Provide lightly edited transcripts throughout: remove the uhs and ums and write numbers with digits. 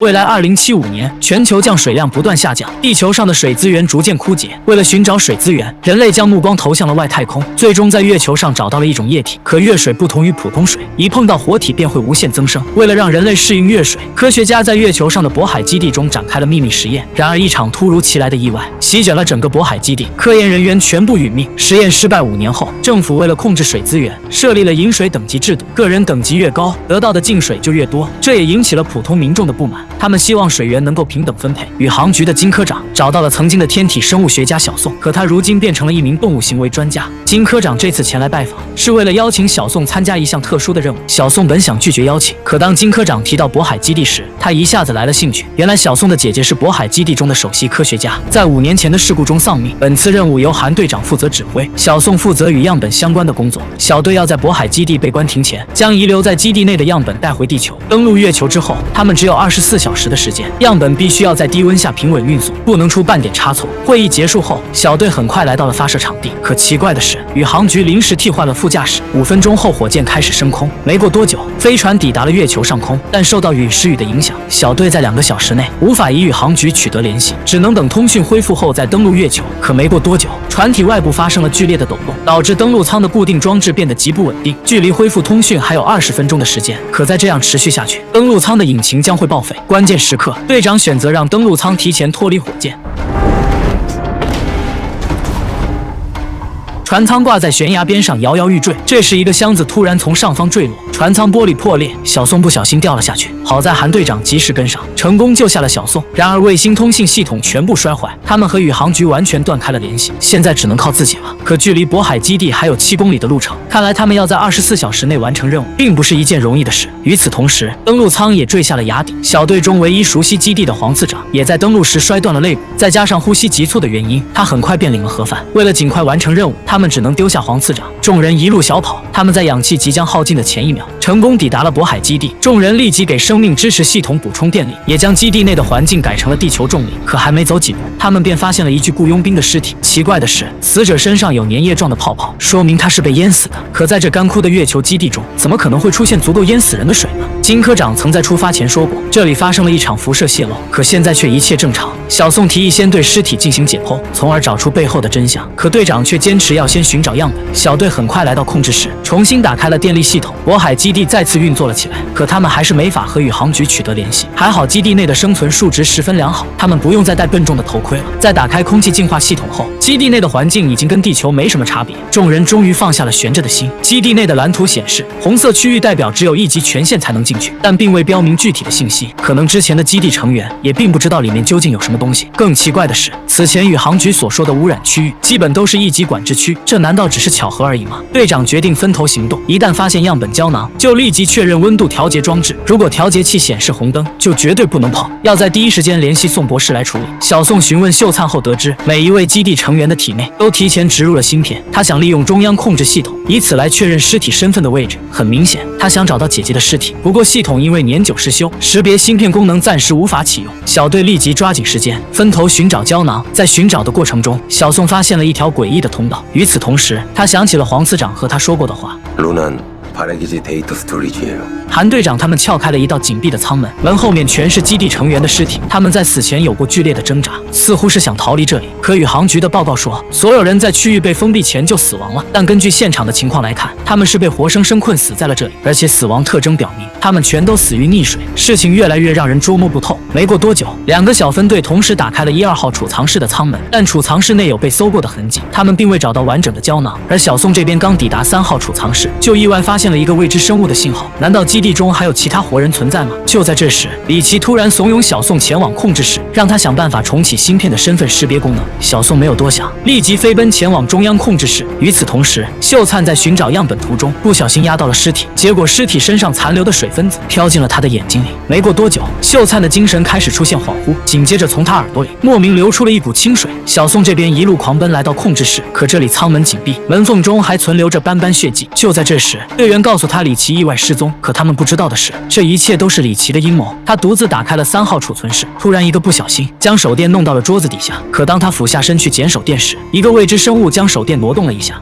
未来2075年，全球降水量不断下降，地球上的水资源逐渐枯竭。为了寻找水资源，人类将目光投向了外太空，最终在月球上找到了一种液体。可月水不同于普通水，一碰到活体便会无限增生。为了让人类适应月水，科学家在月球上的渤海基地中展开了秘密实验。然而，一场突如其来的意外席卷了整个渤海基地，科研人员全部殒命。实验失败5年后，政府为了控制水资源，设立了饮水等级制度，个人等级越高，得到的净水就越多。这也引起了普通民众的不满。他们希望水源能够平等分配。宇航局的金科长找到了曾经的天体生物学家小宋，可他如今变成了一名动物行为专家。金科长这次前来拜访，是为了邀请小宋参加一项特殊的任务。小宋本想拒绝邀请，可当金科长提到渤海基地时，他一下子来了兴趣。原来小宋的姐姐是渤海基地中的首席科学家，在5年前的事故中丧命。本次任务由韩队长负责指挥，小宋负责与样本相关的工作。小队要在渤海基地被关停前，将遗留在基地内的样本带回地球。登陆月球之后，他们只有24小时的时间，样本必须要在低温下平稳运送，不能出半点差错。会议结束后，小队很快来到了发射场地。可奇怪的是，宇航局临时替换了副驾驶，5分钟后火箭开始升空。没过多久，飞船抵达了月球上空，但受到陨石雨的影响，小队在2个小时内无法与宇航局取得联系，只能等通讯恢复后再登陆月球。可没过多久，船体外部发生了剧烈的抖动，导致登陆舱的固定装置变得极不稳定，距离恢复通讯还有20分钟的时间。可再这样持续下去，登陆舱的引擎将会报废。关键时刻，队长选择让登陆舱提前脱离火箭。船舱挂在悬崖边上摇摇欲坠，这时一个箱子突然从上方坠落，船舱玻璃破裂，小宋不小心掉了下去。好在韩队长及时跟上，成功救下了小宋。然而卫星通信系统全部摔坏，他们和宇航局完全断开了联系，现在只能靠自己了。可距离渤海基地还有7公里的路程，看来他们要在24小时内完成任务，并不是一件容易的事。与此同时，登陆舱也坠下了崖底，小队中唯一熟悉基地的黄次长也在登陆时摔断了肋骨，再加上呼吸急促的原因，他很快便领了盒饭。为了尽快完成任务，他们只能丢下黄次长，众人一路小跑。他们在氧气即将耗尽的前1秒，成功抵达了渤海基地。众人立即给生命支持系统补充电力，也将基地内的环境改成了地球重力。可还没走几步，他们便发现了一具雇佣兵的尸体。奇怪的是，死者身上有粘液状的泡泡，说明他是被淹死的。可在这干枯的月球基地中，怎么可能会出现足够淹死人的水呢？金科长曾在出发前说过，这里发生了一场辐射泄漏，可现在却一切正常。小宋提议先对尸体进行解剖，从而找出背后的真相。可队长却坚持要先寻找样本。小队很快来到控制室，重新打开了电力系统，渤海基地再次运作了起来。可他们还是没法和宇航局取得联系。还好基地内的生存数值十分良好，他们不用再戴笨重的头盔了。在打开空气净化系统后，基地内的环境已经跟地球没什么差别。众人终于放下了悬着的心。基地内的蓝图显示，红色区域代表只有1级权限才能进去，但并未标明具体的信息。可能之前的基地成员也并不知道里面究竟有什么东西。更奇怪的是，此前宇航局所说的污染区域基本都是1级管制区，这难道只是巧合而已吗？队长决定分头行动，一旦发现样本胶囊，就立即确认温度调节装置。如果调节器显示红灯，就绝对不能碰，要在第一时间联系宋博士来处理。小宋询问秀灿后得知，每一位基地成员的体内都提前植入了芯片，他想利用中央控制系统，以此来确认尸体身份的位置。很明显，他想找到姐姐的尸体，不过系统因为年久失修，识别芯片功能暂时无法启用。小隊立即抓紧时间，分头寻找胶囊。在寻找的过程中，小宋发现了一条诡异的通道。与此同时，他想起了黄次长和他说过的话。발해기지 데이터 스토리지예요. 韩队长他们撬开了一道紧闭的舱门，门后面全是基地成员的尸体，他们在死前有过剧烈的挣扎，似乎是想逃离这里。可宇航局的报告说，所有人在区域被封闭前就死亡了，但根据现场的情况来看，他们是被活生生困死在了这里，而且死亡特征表明他们全都死于溺水。事情越来越让人捉摸不透。没过多久，2个小分队同时打开了1、2号储藏室的舱门，但储藏室内有被搜过的痕迹，他们并未找到完整的胶囊。而小宋这边刚抵达3号储藏室，就意外发现了一个未知生物的信号。难道基地中还有其他活人存在吗？就在这时，李奇突然怂恿小宋前往控制室，让他想办法重启芯片的身份识别功能。小宋没有多想，立即飞奔前往中央控制室。与此同时，秀灿在寻找样本途中不小心压到了尸体，结果尸体身上残留的水分子飘进了他的眼睛里。没过多久，秀灿的精神开始出现恍惚，紧接着从他耳朵里莫名流出了一股清水。小宋这边一路狂奔来到控制室，可这里舱门紧闭，门缝中还存留着斑斑血迹。就在这时，队员告诉他李奇意外失踪，可他们不知道的是，这一切都是李奇的阴谋。他独自打开了3号储存室，突然一个不小心将手电弄到了桌子底下。可当他俯下身去捡手电时，一个未知生物将手电挪动了一下。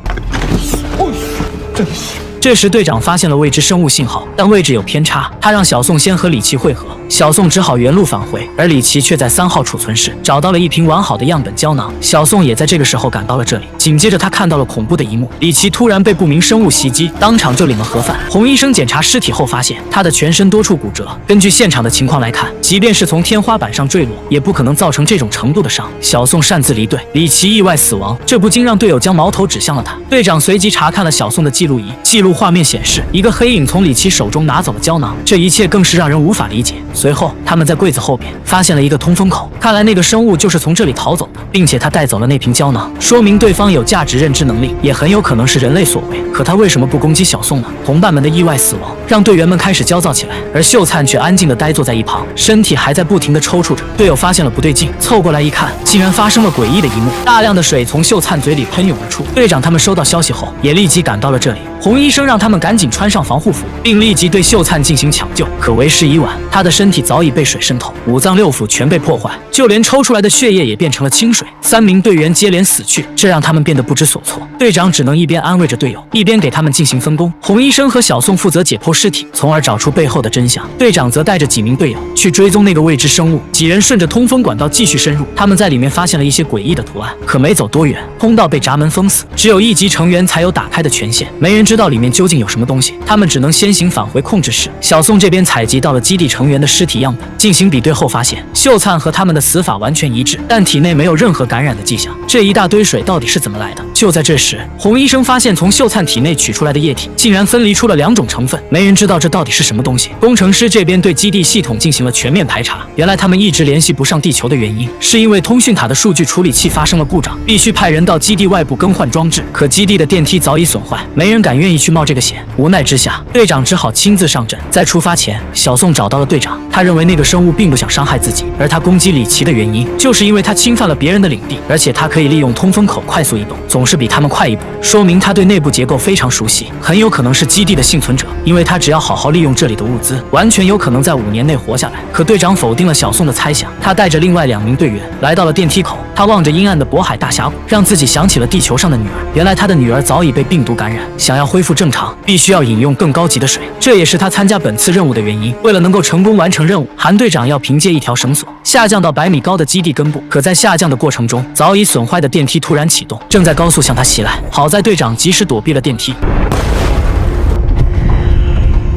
这时队长发现了未知生物信号，但位置有偏差，他让小宋先和李奇会合，小宋只好原路返回，而李奇却在3号储存室找到了一瓶完好的样本胶囊。小宋也在这个时候赶到了这里，紧接着他看到了恐怖的一幕，李奇突然被不明生物袭击，当场就领了盒饭。洪医生检查尸体后发现他的全身多处骨折，根据现场的情况来看，即便是从天花板上坠落，也不可能造成这种程度的伤。小宋擅自离队，李奇意外死亡，这不禁让队友将矛头指向了他。队长随即查看了小宋的记录仪，记录画面显示，一个黑影从李奇手中拿走了胶囊，这一切更是让人无法理解。随后，他们在柜子后边发现了一个通风口，看来那个生物就是从这里逃走的，并且他带走了那瓶胶囊，说明对方有价值认知能力，也很有可能是人类所为。可他为什么不攻击小宋呢？同伴们的意外死亡让队员们开始焦躁起来，而秀灿却安静地呆坐在一旁，身体还在不停地抽搐着。队友发现了不对劲，凑过来一看，竟然发生了诡异的一幕，大量的水从秀灿嘴里喷涌而出。队长他们收到消息后，也立即赶到了这里。洪医生让他们赶紧穿上防护服，并立即对秀灿进行抢救。可为时已晚，他的身体早已被水渗透，五脏六腑全被破坏，就连抽出来的血液也变成了清水。3名队员接连死去，这让他们变得不知所措。队长只能一边安慰着队友，一边给他们进行分工。洪医生和小宋负责解剖尸体，从而找出背后的真相。队长则带着几名队友去追踪那个未知生物。几人顺着通风管道继续深入，他们在里面发现了一些诡异的图案。可没走多远，通道被闸门封死，只有1级成员才有打开的权限，没人知道里面究竟有什么东西。他们只能先行返回控制室。小宋这边采集到了基地成员的尸体样本，进行比对后发现，秀灿和他们的死法完全一致，但体内没有任何感染的迹象。这一大堆水到底是怎么来的？就在这时，洪医生发现从秀灿体内取出来的液体竟然分离出了2种成分，没人知道这到底是什么东西。工程师这边对基地系统进行了全面排查，原来他们一直联系不上地球的原因，是因为通讯塔的数据处理器发生了故障，必须派人到基地外部更换装置。可基地的电梯早已损坏，没人敢愿意去冒这个险。无奈之下，队长只好亲自上阵。在出发前，小宋找到了队长，他认为那个生物并不想伤害自己，而他攻击李奇的原因，就是因为他侵犯了别人的领地，而且他可以利用通风口快速移动，总是比他们快一步，说明他对内部结构非常熟悉，很有可能是基地的幸存者，因为他只要好好利用这里的物资，完全有可能在5年内活下来。可队长否定了小宋的猜想，他带着另外2名队员来到了电梯口，他望着阴暗的渤海大峡谷，让自己想起了地球上的女儿。原来他的女儿早已被病毒感染，想要恢复正常，必须要饮用更高级的水，这也是他参加本次任务的原因。为了能够成功完成任务，韩队长要凭借一条绳索下降到100米高的基地根部。可在下降的过程中，早已损坏的电梯突然启动，正在高速向他袭来。好在队长及时躲避了电梯。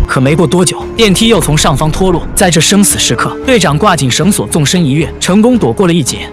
可没过多久，电梯又从上方脱落。在这生死时刻，队长挂紧绳索，纵身一跃，成功躲过了一劫。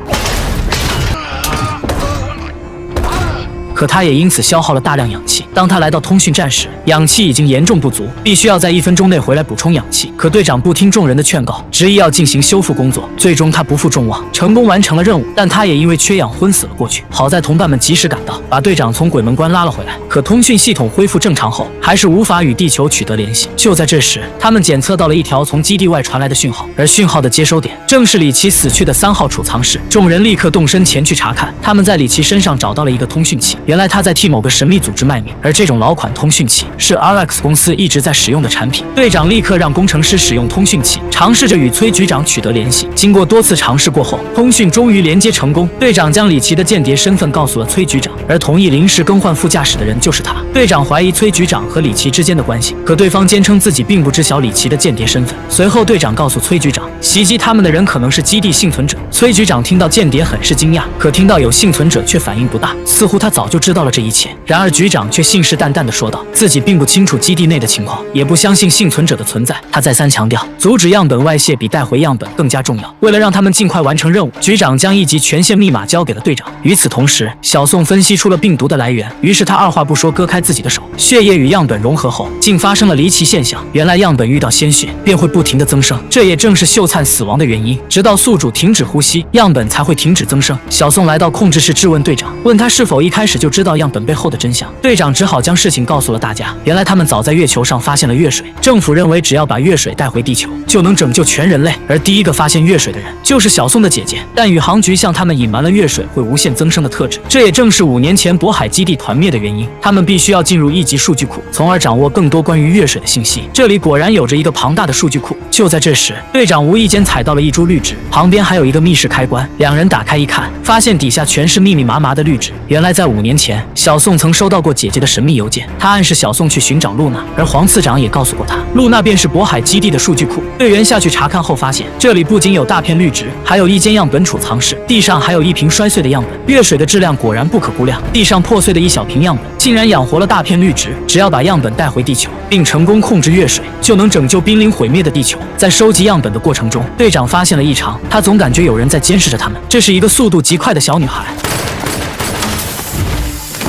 可他也因此消耗了大量氧气。当他来到通讯站时，氧气已经严重不足，必须要在1分钟内回来补充氧气。可队长不听众人的劝告，执意要进行修复工作。最终他不负众望，成功完成了任务，但他也因为缺氧昏死了过去。好在同伴们及时赶到，把队长从鬼门关拉了回来。可通讯系统恢复正常后，还是无法与地球取得联系。就在这时，他们检测到了一条从基地外传来的讯号，而讯号的接收点正是李奇死去的3号储藏室。众人立刻动身前去查看，他们在李奇身上找到了一个通讯器。原来他在替某个神秘组织卖命，而这种老款通讯器是 RX 公司一直在使用的产品。队长立刻让工程师使用通讯器，尝试着与崔局长取得联系。经过多次尝试过后，通讯终于连接成功。队长将李奇的间谍身份告诉了崔局长，而同意临时更换副驾驶的人就是他。队长怀疑崔局长和李奇之间的关系，可对方坚称自己并不知晓李奇的间谍身份。随后队长告诉崔局长，袭击他们的人可能是基地幸存者。崔局长听到间谍很是惊讶，可听到有幸存者却反应不大，似乎他早就知道了这一切。然而局长却信誓旦旦地说道，自己并不清楚基地内的情况，也不相信幸存者的存在。他再三强调，阻止样本外泄比带回样本更加重要。为了让他们尽快完成任务，局长将1级权限密码交给了队长。与此同时，小宋分析出了病毒的来源，于是他二话不说割开自己的手，血液与样本融合后，竟发生了离奇现象。原来样本遇到鲜血便会不停地增生，这也正是秀灿死亡的原因。直到宿主停止呼吸，样本才会停止增生。小宋来到控制室质问队长，问他是否一开始就知道样本背后的真相。队长只好将事情告诉了大家。原来他们早在月球上发现了月水，政府认为只要把月水带回地球，就能拯救全人类。而第一个发现月水的人就是小宋的姐姐，但宇航局向他们隐瞒了月水会无限增生的特质，这也正是5年前渤海基地团灭的原因。他们必须要进入1级数据库，从而掌握更多关于月水的信息。这里果然有着一个庞大的数据库。就在这时，队长无意间踩到了一株绿植，旁边还有一个密室开关。2人打开一看，发现底下全是密密麻麻的绿植。原来在5年年前，小宋曾收到过姐姐的神秘邮件，他暗示小宋去寻找露娜，而黄次长也告诉过他，露娜便是渤海基地的数据库。队员下去查看后发现，这里不仅有大片绿植，还有一间样本储藏室，地上还有一瓶摔碎的样本。月水的质量果然不可估量，地上破碎的一小瓶样本竟然养活了大片绿植。只要把样本带回地球，并成功控制月水，就能拯救濒临毁灭的地球。在收集样本的过程中，队长发现了异常，他总感觉有人在监视着他们。这是一个速度极快的小女孩。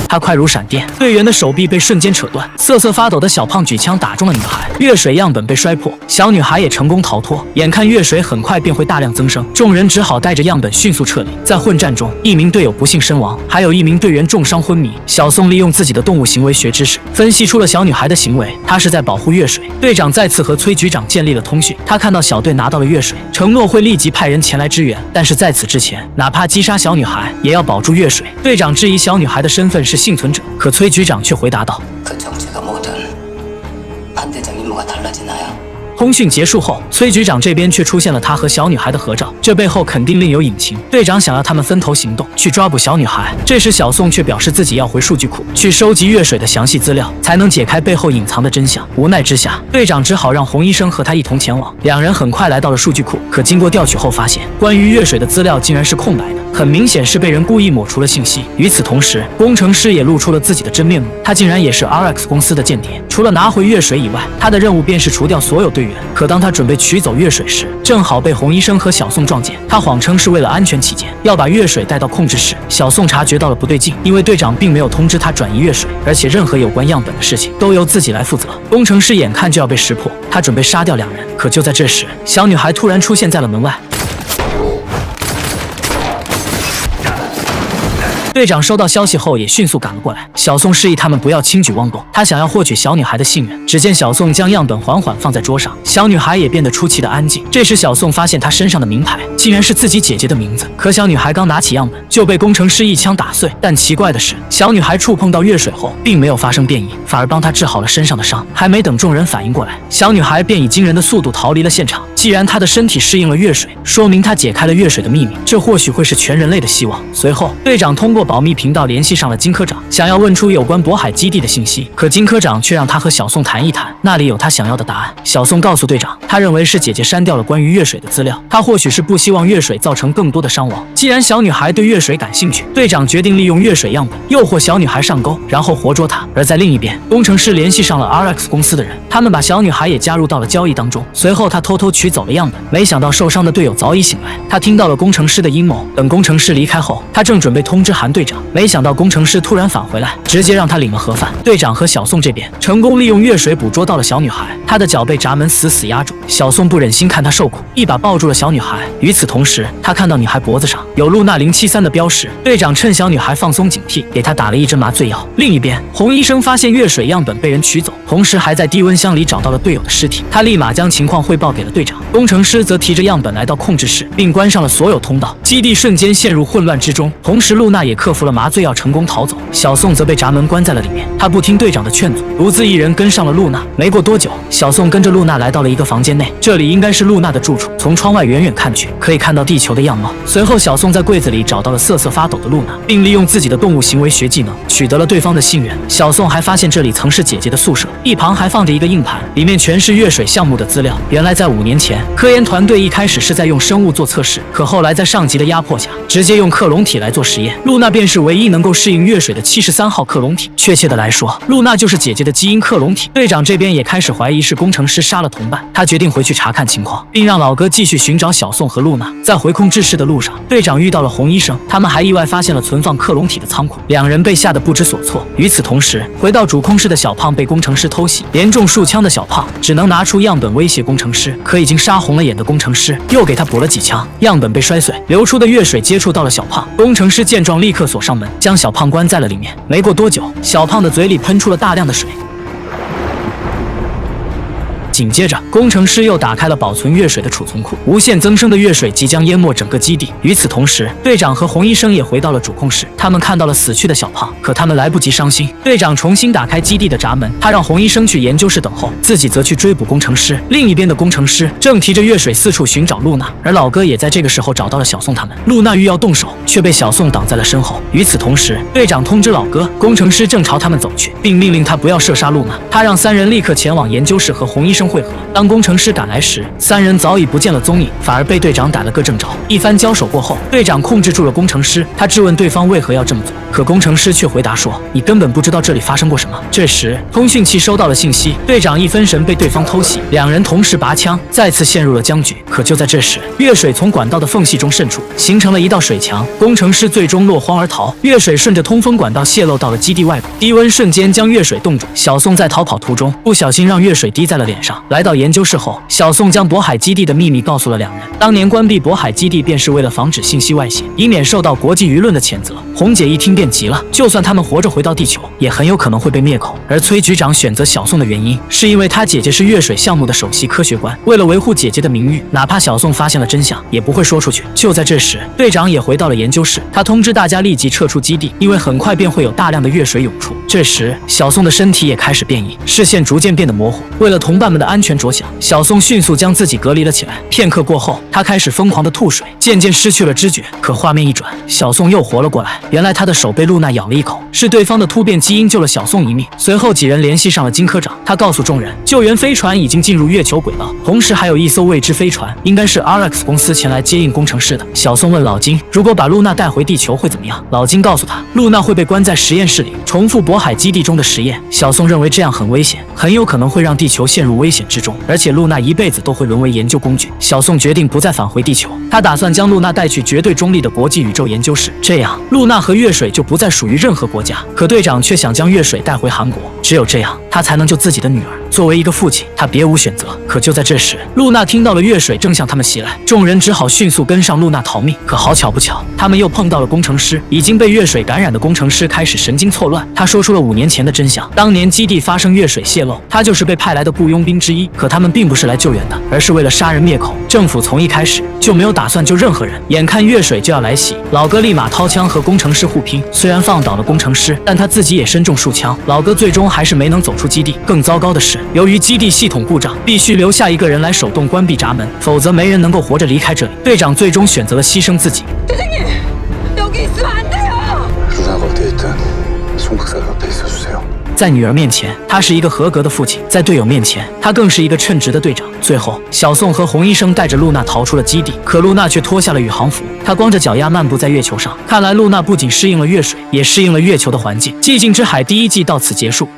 他快如闪电，队员的手臂被瞬间扯断，瑟瑟发抖的小胖举枪打中了女孩，月水样本被摔破，小女孩也成功逃脱。眼看月水很快便会大量增生，众人只好带着样本迅速撤离。在混战中，一名队友不幸身亡，还有一名队员重伤昏迷。小宋利用自己的动物行为学知识，分析出了小女孩的行为，她是在保护月水。队长再次和崔局长建立了通讯，他看到小队拿到了月水，承诺会立即派人前来支援。但是在此之前，哪怕击杀小女孩，也要保住月水。队长质疑小女孩的身份是幸存者，可崔局长却回答道：通讯结束后，崔局长这边却出现了他和小女孩的合照，这背后肯定另有隐情。队长想要他们分头行动，去抓捕小女孩。这时小宋却表示自己要回数据库去收集月水的详细资料，才能解开背后隐藏的真相。无奈之下，队长只好让洪医生和他一同前往。两人很快来到了数据库，可经过调取后发现，关于月水的资料竟然是空白的，很明显是被人故意抹除了信息。与此同时，工程师也露出了自己的真面目，他竟然也是 RX 公司的间谍。除了拿回月水以外，他的任务便是除掉所有队员。可当他准备取走月水时，正好被洪医生和小宋撞见。他谎称是为了安全起见，要把月水带到控制室。小宋察觉到了不对劲，因为队长并没有通知他转移月水，而且任何有关样本的事情都由自己来负责。工程师眼看就要被识破，他准备杀掉两人。可就在这时，小女孩突然出现在了门外。队长收到消息后也迅速赶了过来，小宋示意他们不要轻举妄动，他想要获取小女孩的信任。只见小宋将样本缓缓放在桌上，小女孩也变得出奇的安静。这时小宋发现她身上的名牌竟然是自己姐姐的名字，可小女孩刚拿起样本就被工程师一枪打碎。但奇怪的是，小女孩触碰到月水后并没有发生变异，反而帮她治好了身上的伤。还没等众人反应过来，小女孩便以惊人的速度逃离了现场。既然她的身体适应了月水，说明她解开了月水的秘密，这或许会是全人类的希望。随后队长通过保密频道联系上了金科长，想要问出有关渤海基地的信息，可金科长却让他和小宋谈一谈，那里有他想要的答案。小宋告诉队长，他认为是姐姐删掉了关于月水的资料，他或许是不希望月水造成更多的伤亡。既然小女孩对月水感兴趣，队长决定利用月水样本诱惑小女孩上钩，然后活捉她。而在另一边，工程师联系上了 RX 公司的人，他们把小女孩也加入到了交易当中。随后他偷偷取走了样本，没想到受伤的队友早已醒来，他听到了工程师的阴谋。等工程师离开后，他正准备通知韩队长，没想到工程师突然返回来，直接让他领了盒饭。队长和小宋这边成功利用月水捕捉到了小女孩，她的脚被闸门死死压住。小宋不忍心看她受苦，一把抱住了小女孩。与此同时，他看到女孩脖子上有露娜073的标识，队长趁小女孩放松警惕，给她打了一针麻醉药。另一边，洪医生发现月水样本被人取走，同时还在低温箱里找到了队友的尸体，他立马将情况汇报给了队长。工程师则提着样本来到控制室，并关上了所有通道，基地瞬间陷入混乱之中。同时，露娜也克服了麻醉药，成功逃走。小宋则被闸门关在了里面，他不听队长的劝阻，独自一人跟上了露娜。没过多久，小宋跟着露娜来到了一个房间内，这里应该是露娜的住处。从窗外远远看去，可以看到地球的样貌。随后，小宋在柜子里找到了瑟瑟发抖的露娜，并利用自己的动物行为学技能取得了对方的信任。小宋还发现这里曾是姐姐的宿舍，一旁还放着一个硬盘，里面全是月水项目的资料。原来在5年前，科研团队一开始是在用生物做测试，可后来在上级的压迫下，直接用克隆体来做实验。露娜便是唯一能够适应月水的73号克隆体，确切的来说，露娜就是姐姐的基因克隆体。队长这边也开始怀疑是工程师杀了同伴，他决定回去查看情况，并让老哥继续寻找小宋和露娜。在回控制室的路上，队长遇到了洪医生，他们还意外发现了存放克隆体的仓库，两人被吓得不知所措。与此同时，回到主控室的小胖被工程师偷袭，连中数枪的小胖只能拿出样本威胁工程师，可已经杀红了眼的工程师又给他补了几枪，样本被摔碎，流出的月水接触到了小胖。工程师见状立刻锁上门，将小胖关在了里面。没过多久，小胖的嘴里喷出了大量的水。紧接着，工程师又打开了保存月水的储存库，无限增生的月水即将淹没整个基地。与此同时，队长和红医生也回到了主控室，他们看到了死去的小胖，可他们来不及伤心。队长重新打开基地的闸门，他让红医生去研究室等候，自己则去追捕工程师。另一边的工程师正提着月水四处寻找露娜，而老哥也在这个时候找到了小宋他们。露娜欲要动手，却被小宋挡在了身后。与此同时，队长通知老哥，工程师正朝他们走去，并命令他不要射杀露娜。他让三人立刻前往研究室和红医生会合。当工程师赶来时，三人早已不见了踪影，反而被队长逮了个正着。一番交手过后，队长控制住了工程师，他质问对方为何要这么做，可工程师却回答说：“你根本不知道这里发生过什么。”这时，通讯器收到了信息，队长一分神被对方偷袭，两人同时拔枪，再次陷入了僵局。可就在这时，月水从管道的缝隙中渗出，形成了一道水墙，工程师最终落荒而逃。月水顺着通风管道泄漏到了基地外部，低温瞬间将月水冻住。小宋在逃跑途中不小心让月水滴在了脸上。来到研究室后，小宋将渤海基地的秘密告诉了两人。当年关闭渤海基地便是为了防止信息外泄，以免受到国际舆论的谴责。红姐一听便急了，就算他们活着回到地球，也很有可能会被灭口。而崔局长选择小宋的原因，是因为他姐姐是月水项目的首席科学官，为了维护姐姐的名誉，哪怕小宋发现了真相，也不会说出去。就在这时，队长也回到了研究室，他通知大家立即撤出基地，因为很快便会有大量的月水涌出。这时，小宋的身体也开始变异，视线逐渐变得模糊。为了同伴们的安全着想，小宋迅速将自己隔离了起来。片刻过后，他开始疯狂地吐水，渐渐失去了知觉。可画面一转，小宋又活了过来。原来他的手被露娜咬了一口，是对方的突变基因救了小宋一命。随后几人联系上了金科长，他告诉众人，救援飞船已经进入月球轨道，同时还有一艘未知飞船，应该是 RX 公司前来接应工程师的。小宋问老金，如果把露娜带回地球会怎么样？老金告诉他，露娜会被关在实验室里，重复渤海基地中的实验。小宋认为这样很危险，很有可能会让地球陷入危险之中，而且露娜一辈子都会沦为研究工具。小宋决定不再返回地球，他打算将露娜带去绝对中立的国际宇宙研究室，这样露娜和月水就不再属于任何国家。可队长却想将月水带回韩国，只有这样他才能救自己的女儿。作为一个父亲，他别无选择。可就在这时，露娜听到了月水正向他们袭来，众人只好迅速跟上露娜逃命。可好巧不巧，他们又碰到了工程师。已经被月水感染的工程师开始神经错乱，他说出了5年前的真相。当年基地发生月水泄漏，他就是被派来的雇佣兵之一。可他们并不是来救援的，而是为了杀人灭口。政府从一开始就没有打算救任何人。眼看月水就要来袭，老哥立马掏枪和工程师互拼。虽然放倒了工程师，但他自己也身中数枪。老哥最终还是没能走出基地。更糟糕的是，由于基地系统故障，必须留下一个人来手动关闭闸门，否则没人能够活着离开这里。队长最终选择了牺牲自己。在女儿面前，他是一个合格的父亲；在队友面前，他更是一个称职的队长。最后，小宋和红医生带着露娜逃出了基地，可露娜却脱下了宇航服，她光着脚丫漫步在月球上。看来露娜不仅适应了月水，也适应了月球的环境。寂静之海第1季到此结束。